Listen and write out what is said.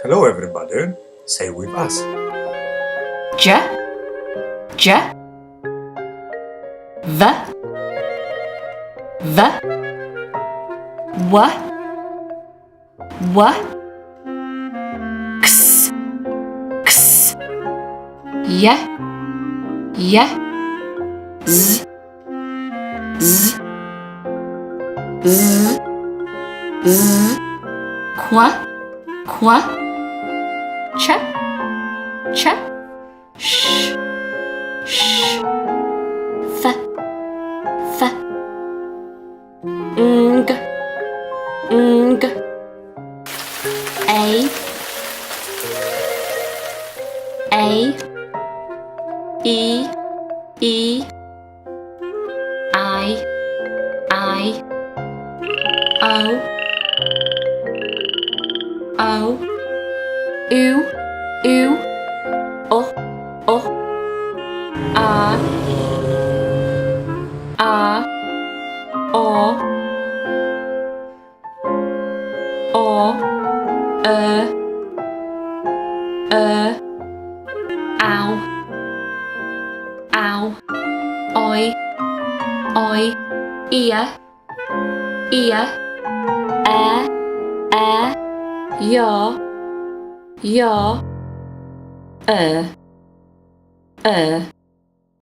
Hello everybody, say with us. J, J, V, V, W, W, X, X, Y, Y, Z, Z, Z, Z, Quoi, Quoi, Ch, Ch, Sh, Sh, F, F, Ng, Ng, A, E, E, I, O, O, U, U, O, O, A, O, Ow, Ow, Oi, Oi, Ear, Ear, Yaw, Yaw,